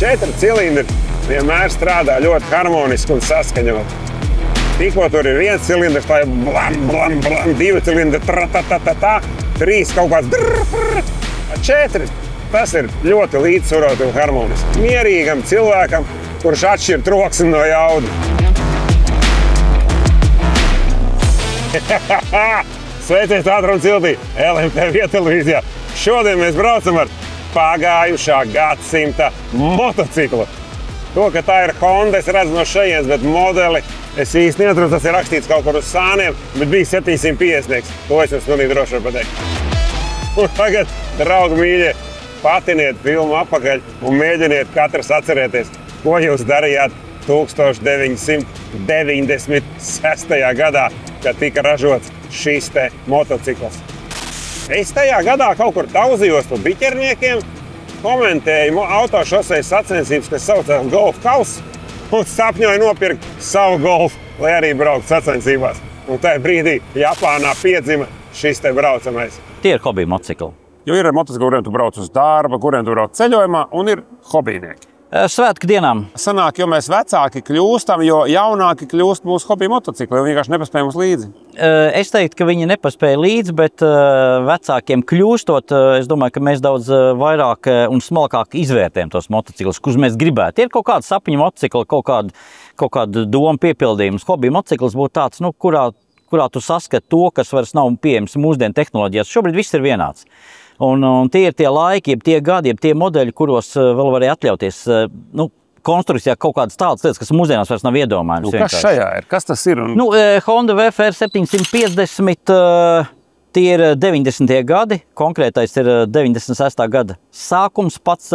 4 cilindri vienmēr strādā ļoti harmoniski un saskaņot. Tikko tur ir 1 cilindrs, tā ir blam, blam, blam, 2 cilindri, tra-ta-ta-ta-ta, 3 kaut kāds 4. Tas ir ļoti līdzsvarot un harmoniski. Mierīgam cilvēkam, kurš atšķir troksni no jauda. Sveiciens ātruma ciltī, LMTV televīzijā. Šodien mēs braucam ar pagājušā gadsimta motociklu. To, ka tā ir Honda, es redzu no šejienes, bet modeli es īsti neatradu, tas ir rakstīts kaut kur uz sāniem, bet bija 750. To es jums pilnīgi droši varu pateikt. Un tagad, draugi mīļie, patiniet filmu apakaļ un mēģiniet katrs atcerēties, ko jūs darījāt 1996. gadā, kad tika ražots šis te motocikls. Es tajā gadā kaut kur tauzījos pa biķerniekiem, komentēju autošosejas sacensības, kas saucās Golf Kaus, un sapņoju nopirkt savu golfu, lai arī braukt sacensībās. Un tajā brīdī Japānā piedzima šis te braucamais. Tie ir hobija motocikli. Jo ir motocikli, kuriem tu brauc uz darba, kuriem tu brauc ceļojumā, un ir hobijnieki. Svētku dienām. Sanāk, jo mēs vecāki kļūstam, jo jaunāki kļūst mūsu hobija motocikli, jo vienkārši nepaspēja mums līdzi. Es teiktu, ka viņi nepaspēja līdzi, bet vecākiem kļūstot, es domāju, ka mēs daudz vairāk un smalkāk izvērtējam tos motociklus, kurus mēs gribētu. Ir kaut kāda sapņu motocikla, kaut kāda doma piepildījums. Hobija motocikls būtu tāds, nu, kurā tu saskati to, kas vairs nav pieejams mūsdienu tehnoloģijās. Šobrīd viss ir vienāds. Un tie ir tie laiki, tie gadi, tie modeļi, kuros vēl varēja atļauties konstrukcijā kaut kādas tādas lietas, kas mūsdienās vairs nav iedomājams. Kas šajā ir? Kas tas ir? Honda VFR 750, tie ir 90. gadi, konkrētais ir 96. gada sākums pats,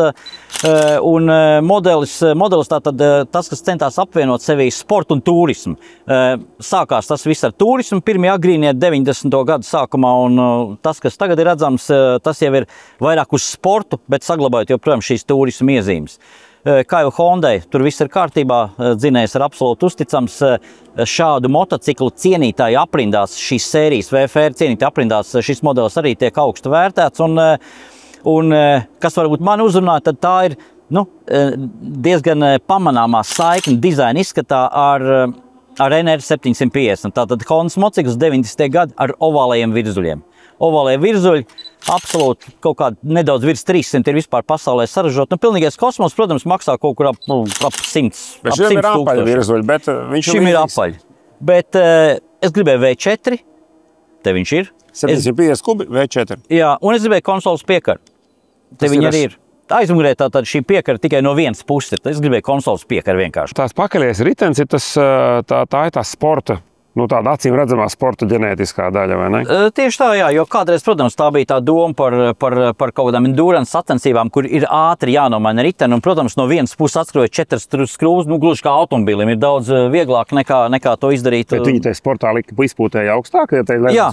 un modelis tātad tas, kas centās apvienot sevī sportu un turismu. Sākās tas viss ar turismu, pirmie agrīnie 90. gadu sākumā, un tas, kas tagad ir redzams, tas jau ir vairāk uz sportu, bet saglabājot joprojām šīs turismu iezīmes. Kā jau Hondai, tur viss ir kārtībā, dzinējs ir absolūti uzticams. Šādu motociklu cienītāji aprindās, šīs sērijas VFR cienītāji aprindās, šis modelis arī tiek augstu vērtēts. Un kas varbūt man uzrunā, tad tā ir diezgan pamanāmā saikne dizaina izskatā ar NR 750. Tātad Hondas motocikls 90. gadi ar ovālajiem virzuļiem. Ovālajie virzuļi absolūti kaut kādi nedaudz virs 300 ir vispār pasaulē saražot. Pilnīgais kosmos, protams, maksā kaut kur ap 100. Bet šim ir apaļi virzuļi, bet viņš šim ir apaļi. Bet es gribēju V4, te viņš ir. 750 kubi V4. Jā, un es gribēju konsoles piekaru. Te viņi arī ir. Aizmugurē tātad šī piekara tikai no vienas puses. Es gribēju konsoles piekaru vienkārši. Tās pakaļējais ritens ir tā ir tā sporta. Tāda acīm redzamā sporta ģenētiskā daļa, vai ne? Tieši tā, jā, jo kādreiz, protams, tā bija tā doma par kaut kādām endurance sacensībām, kur ir ātri jānomaina riteni, un, protams, no vienas puses atskrojot 4 skrūves, gluži kā automobīlim, ir daudz vieglāk nekā to izdarīt. Bet viņi tajā sportā izpūtēja augstāk? Jā,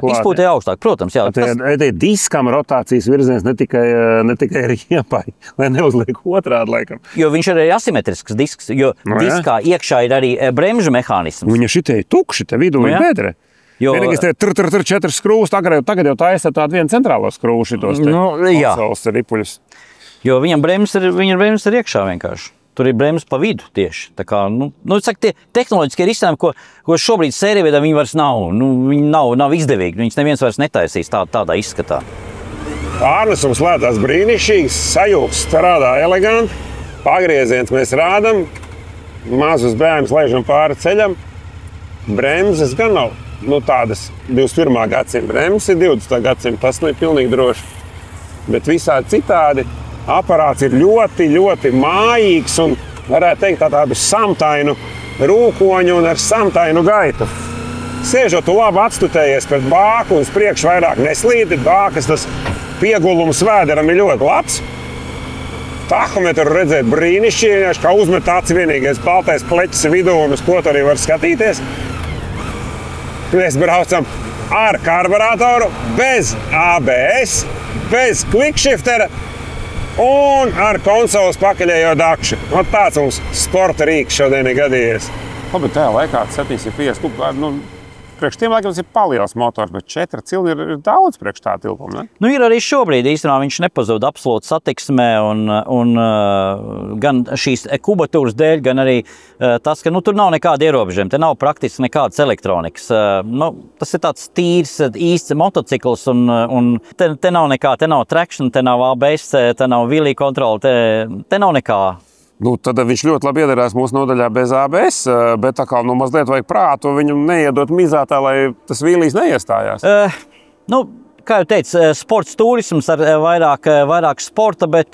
izpūtēja augstāk, protams. Jā. Tie diskam rotācijas virziens ne tikai ir iepai, lai neuzliek otrādi laikam. Jo viņš ir arī asimetrisks disks, jo diskā iekšā ir arī bremžu mehānisms. Viņa šitie tukši, te vidū ir bedre. Vienīgais te ir 4 skrūvus, tagad jau tā ir tāda viena centrālo skrūvu šitos te konsoles ripuļus. Jo viņam bremzes ir iekšā vienkārši. Tur ir bremzes pa vidu tieši. Tā kā, saka, tie tehnoloģiskie risinājumi, ko šobrīd sērijveidā viņi vairs nav. Viņi nav izdevīgi. Viņus neviens vairs netaisīs tādā izskatā. Pārnesums lētās brīnišķīgs, sajūgs strādā eleganti. Pagrieziens mēs rādam, mazus bērnus laižam pāri ceļam. Bremzes gan nav tādas 21. gadsimta bremzes, ir 20. gadsimta, tas ir pilnīgi droši. Bet visādi citādi aparāts ir ļoti, ļoti mājīgs un, varētu teikt, tādu samtainu rūkoņu un ar samtainu gaitu. Sēžot, tu labi atstutējies pret bāku un uz priekšu vairāk neslīdi. Bākas tas piegulums vēderam ir ļoti labs. Tahometru redzēt brīnišķīgi, kā uzmet aci vienīgais baltais pleķis vidū un uz to arī var skatīties. Mēs braucam ar karburātoru, bez ABS, bez quickshiftera un ar konsoles pakaļējo dakšu. Tāds mums sporta rīks šodien ir gadījies. Bet tajā laikā 750 kubi, priekš tiem laikam tas ir paliels motors, bet 4 cilindri ir daudz priekš tā tilpuma, ne? Nu, ir arī šobrīd īstenībā viņš nepazūd absolūti satiksmē un gan šīs kubatūras dēļ, gan arī tas, ka tur nav nekāda ierobežojuma, te nav praktiski nekādas elektronikas. Tas ir tāds tīrs, īsts motocikls un te nav nekā, te nav traction, te nav ABS, te nav wheelie kontrole, te nav nekā. Tad viņš ļoti labi iedarās mūsu nodaļā bez ABS, bet tā kā mazliet vajag prātu viņam neiedot mizātā, lai tas vīlīs neiestājās. Kā jau teicu, sports turisms ar vairāk sporta, bet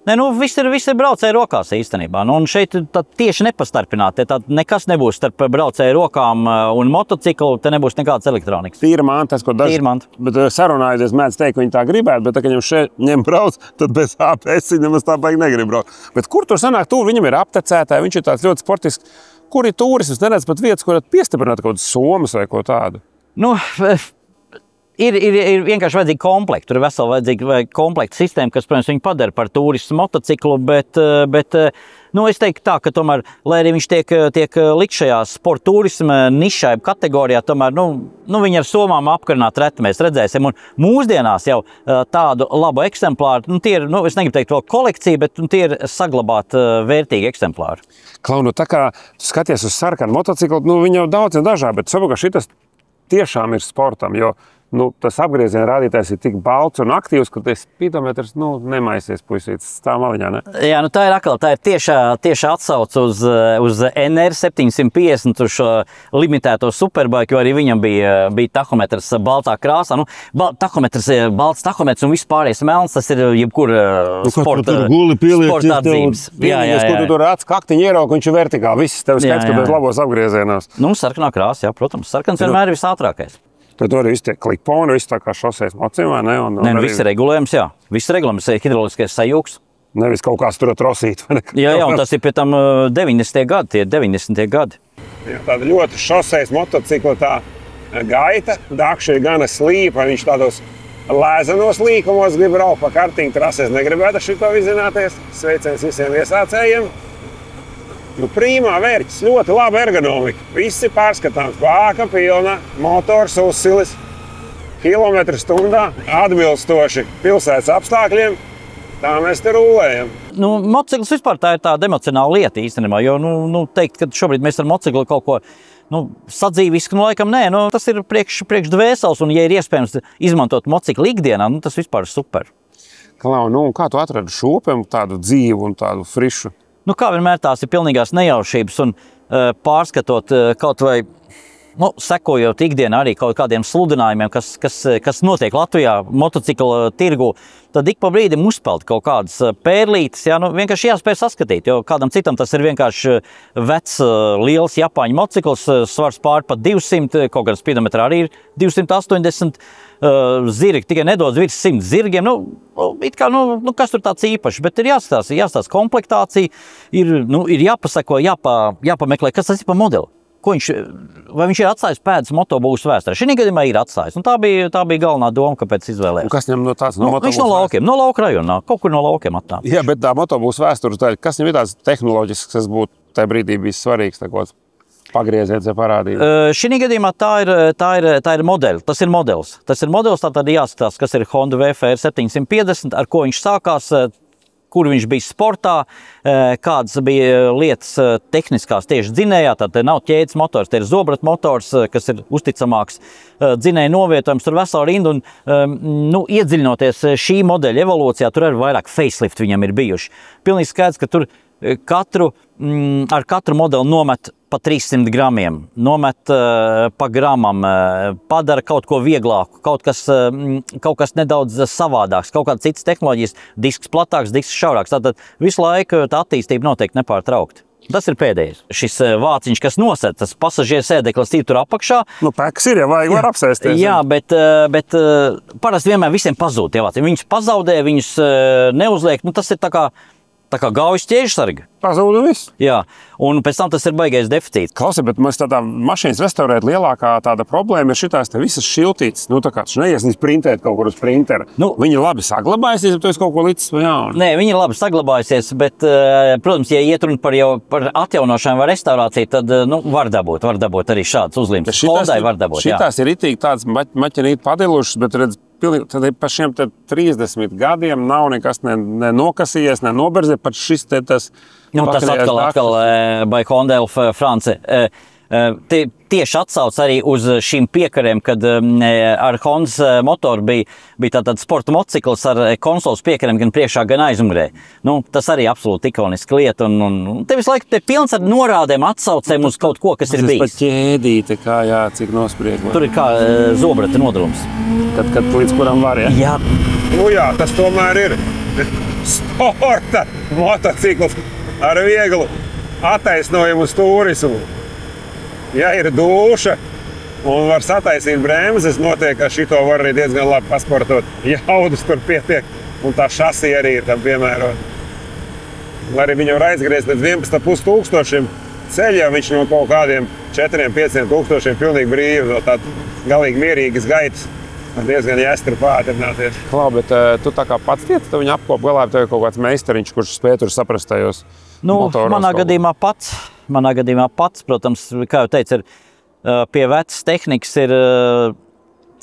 viss ir braucēju rokās īstenībā. Un šeit tieši nepastarpināti. Nekas nebūs starp braucēju rokām un motociklu, te nebūs nekādas elektronikas. Tīra manta, tas, ko daži. Bet sarunājoties mēdz teikt, ka viņi tā gribētu, bet, kad viņam šeit ņem brauc, tad bez APS viņi nemaz tā baigi negrib braukt. Bet kur tur sanāk tuvu? Viņam ir aptecētāji, viņš ir tāds ļoti sportisks. Kur ir turisms? Neredz pat vietas, kur piestiprināt kaut kādas somas vai ko tādu? Ir vienkārši vajadzīga komplekta. Tur ir vesela vajadzīga komplekta sistēma, kas, protams, viņu padara par turistu motociklu, bet es teiktu tā, ka tomēr, lai arī viņš tiek likt šajā sporta turisma nišā kategorijā, tomēr, viņi ar somām apkarināt reti mēs redzēsim. Un mūsdienās jau tādu labu eksemplāru, tie ir, es negribu teikt vēl kolekcija, bet tie ir saglabāt vērtīgi eksemplāri. Klau, tā kā tu skaties uz sarkanu motociklu, viņi jau daudz ir dažādi, bet saprotu, ka šitas tiešām ir sportam, jo tas apgrieziena rādītājs ir tik balts un aktīvs, ka tas speedometrs nemaisies puisītis stāv maliņā, ne? Jā, tā ir tieši atsauce uz NR 750, uz šo limitēto superbike, jo arī viņam bija tahometrs baltā krāsā. Tahometrs ir balts tahometrs un viss pārējais melns, tas ir jebkura sporta atzīmes. Kur tu tur rāds kaktiņu ierauka, viņš ir vertikāli. Viss tev skaits, ka bez labos apgriezienos. Sarkanā krāsa, jā, protams. Sarkans vienmēr ir visātrākais. Tad tur viss tie klikponi, viss tā kā šoseis mocim, vai ne? Viss ir regulējums, jā. Viss ir regulējums, hidrauliskais sajūgs. Nevis kaut kāds tur trosīt, vai ne? Jā, un tas ir pie tam 90. gadi, tie 90. gadi. Jā, tāda ļoti šoseis motocikla tā gaita, dakša ir gana slīpa, viņš tādos lēzenos līkumos grib braukt pa kartiņu trasēs, negribētu šito vizināties. Sveiciens visiem iesācējiem. Prīmā vērķis, ļoti laba ergonomika. Viss ir pārskatāms, bāka pilna, motors uzsilis, kilometru stundā, atbilstoši pilsētas apstākļiem. Tā mēs te rulējam. Motocikls vispār tā ir tāda emocionāla lieta īstenībā, jo, teikt, ka šobrīd mēs ar motociklu kaut ko sadzīviski, laikam nē, tas ir priekš dvēseles, un ja ir iespējams izmantot motociklu ikdienā, tas vispār ir super. Klau, kā tu atradi šopiem tādu dzīvu un tādu frišu? Kā vienmēr tās ir pilnīgās nejaušības un pārskatot kaut vai, sekojot ikdienā arī kaut kādiem sludinājumiem, kas notiek Latvijā motocikla tirgu, tad ik pa brīdim uzpeld kaut kādas pērlītes, vienkārši jāspēj saskatīt, jo kādam citam tas ir vienkārši vecs, liels Japāņu motocikls, svars pār pat 200, kaut gan speedometrā arī ir 280, zirgi tikai nedaudz virs 100 zirgiem, kas tur tāds īpašs, bet ir jāstāsta komplektācija, ir jāpasako, jāpameklē, kas tas ir pa modeli. Vai viņš ir atstājis pēdas motobūvas vēsturē? Šī gadījumā ir atstājis. Tā bija galvenā doma, kāpēc izvēlējās. Kas viņam no tāds no motobūvas? Viņš no laukiem, no lauka rajonā, kaut kur no laukiem atnāk. Jā, bet tā motobūvas vēsture, kas viņam ir tāds tehnoloģisks, kas būtu tajā brīdī bijis svarīgs, pagrieziens vai parādība? Šī gadījumā tā ir modeļi. Tas ir modelis. Tātad jāskatās, kas ir Honda VFR 750, ar ko viņš sākās, kur viņš bija sportā, kādas bija lietas tehniskās tieši dzinējā. Tātad nav ķēdes motors, te ir zobrata motors, kas ir uzticamāks dzinēja novietojums, tur vesela rinda. Iedziļinoties šī modeļa evolūcijā, tur arī vairāk facelift viņam ir bijuši. Pilnīgi skaidrs, ka tur ar katru modeli nomet pa 300 gramiem, nomet pa gramam, padara kaut ko vieglāku, kaut kas nedaudz savādāks, kaut kādas citas tehnoloģijas, disks platāks, disks šaurāks. Tātad visu laiku tā attīstība notiek nepārtraukti. Tas ir pēdējais. Šis vāciņš, kas nosēd, tas pasažieru sēdeklis ir tur apakšā. Pēks ir, ja vajag, var apsēsties. Jā, bet parasti vienmēr visiem pazūd tie vāciņi. Viņus pazaudē, viņus neuzliek. Tas ir tā kā tā kā gaujas ķēžsarga. Pazūda viss. Jā, un pēc tam tas ir baigais deficīts. Klausies, bet mēs tādā mašīnas restaurēt lielākā tāda problēma ir šitās te visas šiltītes. Nu, tā kā tas neiesnīs printēt kaut kur uz printera. Nu, viņi labi saglabājusies, bet tu esi kaut ko līdz jaunu. Nē, viņi ir labi saglabājusies, bet, protams, ja iet runa par atjaunošanu vai restaurāciju, tad, nu, var dabūt arī šāds uzlīmes. Hondai var dabūt, jā. Šitās ir itīgi tāds maķenīt padilušas, bet redz, tad par šiem 30 gadiem nav nekas nenokasījies, nenoberzē, pat šis te tas... Nu, tas atkal by Hondel France. Tieši atsauc arī uz šīm piekarēm, kad ar Hondas motoru bija tātad sporta motocikls ar konsoles piekarēm gan priekšā, gan aizmugurē. Nu, tas arī absolūti ikoniski lieta. Un te visu laiku te pilns ar norādēm, atsaucēm uz kaut ko, kas ir bijis. Tas pat ķēdīte, kā jā, cik nospriegt. Tur ir kā zobrata nodalums. Kad līdz kuram var, jā? Jā. Nu jā, tas tomēr ir sporta motocikls ar vieglu attaisnojumu uz turismu. Ja ir dūša un var sataisīt bremzes, notiek, ka šito var arī diezgan labi pasportot. Jaudas tur pietiek, un tā šasi arī ir tam piemērot. Lai arī viņu var aizgriezt līdz 11,5 tūkstošiem ceļā, viņš no kaut kādiem 4-5 tūkstošiem pilnīgi brīvi, no tāda galīgi mierīgas gaitas. Diezgan jāstri pātrināties. Klau, bet tu tā kā pats tiec, tu viņu apkop galā, tev ir kaut kāds meistariņš, kurš spēj tur saprast tajos motoros. Manā gadījumā pats, protams, kā jau teicu, pie vecas tehnikas ir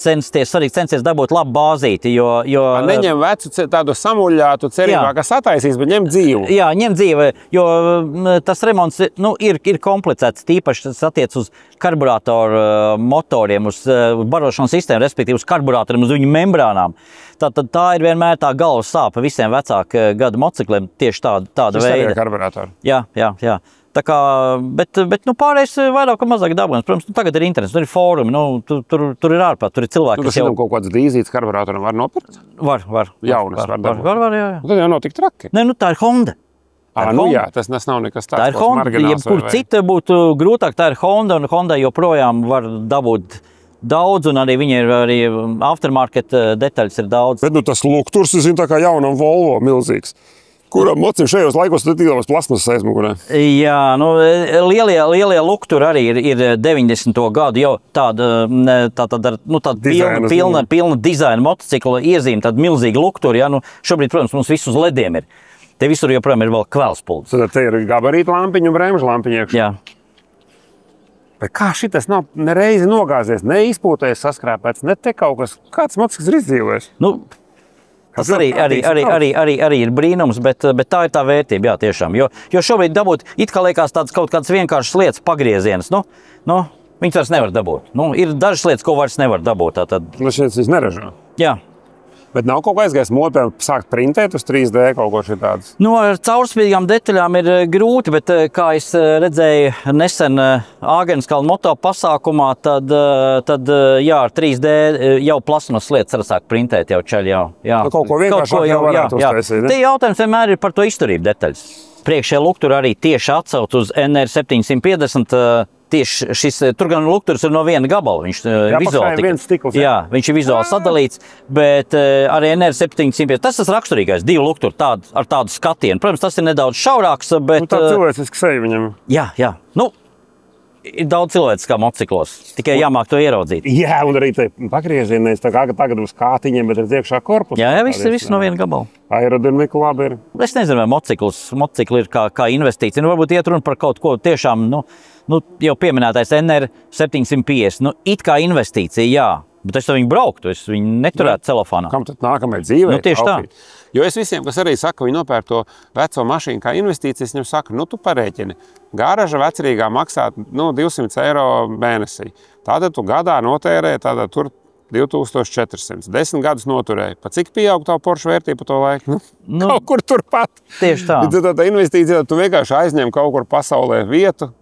censies dabūt labu bāzīti, jo neņem vecu tādu samuļātu cerībā, ka sataisīs, bet ņem dzīvu. Jā, ņem dzīvu, jo tas remonts ir komplicēts, tīpaši tas attiec uz karburātoru motoriem, uz barošanas sistēmu, respektīvi uz karburātoriem, uz viņu membrānām. Tā ir vienmēr tā galvas sāpe visiem vecāku gadu motocikliem, tieši tāda veida. Tas arī ir karburātori. Jā. Tā kā, bet pārējais vairāk un mazāk dabūjams. Protams, tagad ir internets, tur ir fórumi, tur ir ārpāt, tur ir cilvēki, kas jau... kaut kāds dīzīts karburātoram var nopirkt? Var. Jaunas var dabūt? Var, jā. Tad jau nav tik traki. Nē, tā ir Honda. Jā, tas nav nekas tāds. Tā ir Honda, jebkur cita būtu grūtāk, tā ir Honda, un Honda joprojām var dabūt daudz, un arī viņi ir arī aftermarket detaļas ir daudz. Bet tas lukturs, es zinu, tā kā jaunam Volvo milzīgs. Kuram mocim šajos laikos tad tīdams plasmasas aizmugurē? Jā, lielie lukturi arī ir 90. gadu jau tāda pilna dizaina motocikla iezīme, tāda milzīga lukturi. Ja? Šobrīd, protams, mums viss uz lediem ir. Te visur joprojām ir vēl kvēlspulds. Tad te ir gabarīta lampiņu un bremžu lampiņu iekšā. Jā. Bet kā šitas nav nereizi nogāzies, ne izpūtējies saskrāpēts, ne te kaut kas, kāds motocikls ir izdzīvojis? Tas arī ir brīnums, bet tā ir tā vērtība, jā, tiešām. Jo šobrīd dabūt, it kā liekas kaut kādas vienkāršas lietas pagriezienas, viņas vairs nevar dabūt. Ir dažas lietas, ko vairs nevar dabūt. Šeit viņas neražo. Jā. Bet nav kaut kā aizgājis mode, piemēram, sākt printēt uz 3D kaut ko šitādas? Ar caurspīdīgām detaļām ir grūti, bet kā es redzēju nesen Āgenskalna moto pasākumā, tad jā, ar 3D jau plasmas lietas var sākt printēt jau čeļ, jā. Kaut ko vienkāršāk jau varētu uztaisīt. Te jautājums vienmēr ir par to izturību detaļas. Priekšējā lukturi arī tieši atsauc uz NR 750. Tieši šis, tur gan lukturs ir no viena gabala, viņš viņš ir vizuāli sadalīts, bet arī NR 750, tas ir raksturīgais, divi lukturi ar tādu skatienu. Protams, tas ir nedaudz šaurāks, bet... tā cilvēciski seja viņam. Jā. Ir daudz cilvēks kā motociklos, tikai jāmāk to ieraudzīt. Jā, un arī te pagriezienēs, tā kā tagad uz kātiņiem, bet ir iekšā korpus. Jā, viss no viena gabala. Aerodinamika labi ir. Es nezinu, vai motocikli ir kā investīcija. Varbūt iet runa par kaut ko tiešām, jau pieminētais NR 750, it kā investīcija, jā. Bet es viņu brauktu, es viņu neturētu celofānā. Kam tad nākamajai dzīvē? Tieši tā. Jo es visiem, kas arī saka, viņi nopērk to veco mašīnu kā investīcijas, viņam saka, tu parēķini. Gāraža vecerīgā maksā 200 eiro mēnesī. Tātad tu gadā notērē, tur 2400. 10 gadus noturēja. Pa cik pieaug tavu Porsche vērtību pa to laiku? Kaut kur turpat. Tieši tā. Tā investīcija, tu vienkārši aizņem kaut kur pasaulē vietu.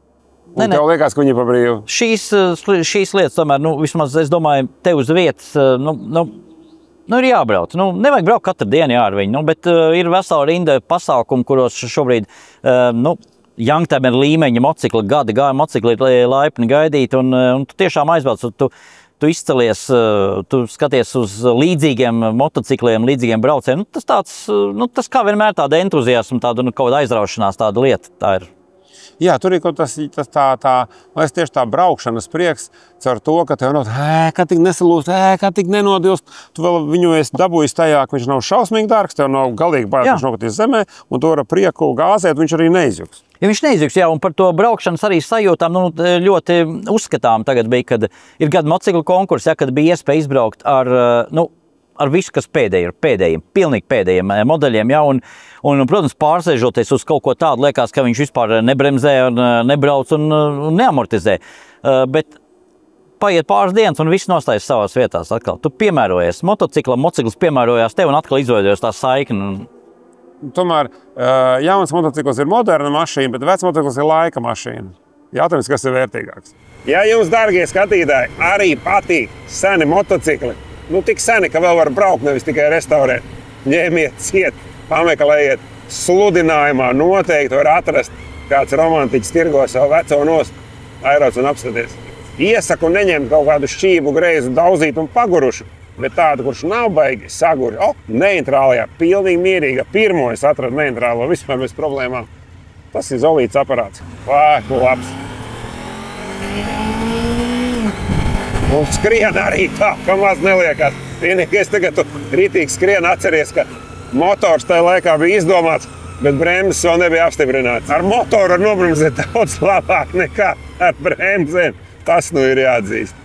Un tev liekas, ka viņi pa brīvu. Šīs lietas tomēr, vismaz es domāju, te uz vietas, ir jābrauc. Nevajag braukt katru dienu ar viņu, bet ir vesela rinda pasākumu, kuros šobrīd, youngtimer līmeņa motocikli, gadi gāja motocikli ir laipni gaidīt, un tu tiešām aizbrauc, tu tu izcelies, tu skaties uz līdzīgiem motocikliem, līdzīgiem braucējiem. Tas kā vienmēr tāda entuziasma, tāda kaut kāda aizraušanās, tāda lieta tā ir. Jā, tur ir kaut kas tāds tieši tā braukšanas prieks caur to, ka tev kā tik nesalūst, kā tik nenodilst. Tu vēl viņu esi dabūjis tajā, ka viņš nav šausmīgi dārgs, tev nav galīgi bail, ka viņš nokritīs zemē, un tu ar prieku gāzēt, viņš arī neizjuks. Ja viņš neizjuks, jā, un par to braukšanas arī sajūtām ļoti uzskatām tagad bija, kad ir gada motociklu konkurss, kad bija iespēja izbraukt ar visu, kas pēdējiem, pilnīgi pēdējiem modeļiem, ja, un, protams, pārsēžoties uz kaut ko tādu, liekas, ka viņš vispār nebremzē, nebrauc un neamortizē. Bet paiet pāris dienas un viss nostājas savās vietās atkal. Tu piemērojies motociklam, motocikls piemērojās tev un atkal izveidojas tā saikne. Tomēr jauns motocikls ir moderna mašīna, bet vecs motocikls ir laika mašīna. Jautājums, kas ir vērtīgāks? Ja jums, dārgie skatītāji, arī patīk seni motocikli, tik seni, ka vēl var braukt, nevis tikai restaurēt. Ņemiet, ciet, pameklējiet, sludinājumā noteikti var atrast kāds romantiķis tirgo savu veco nost, airauc un apskaties. Iesaku neņemt kaut kādu šķību, greizu, daudzītu un pagurušu, bet tādu, kurš nav baigi saguri. Neitrālajā, pilnīgi mierīga. Pirmo es atradu neitrālo, vispār bez problēmām. Tas ir zolīts aparāts. Labs. Un skrien arī tā, ka maz neliekās. Vienīgais tagad tu rītīgi skrien, atceries, ka motors tajā laikā bija izdomāts, bet bremzes vēl nebija apstiprināts. Ar motoru var nobremzēt daudz labāk nekā ar bremzēm. Tas ir jāatzīst.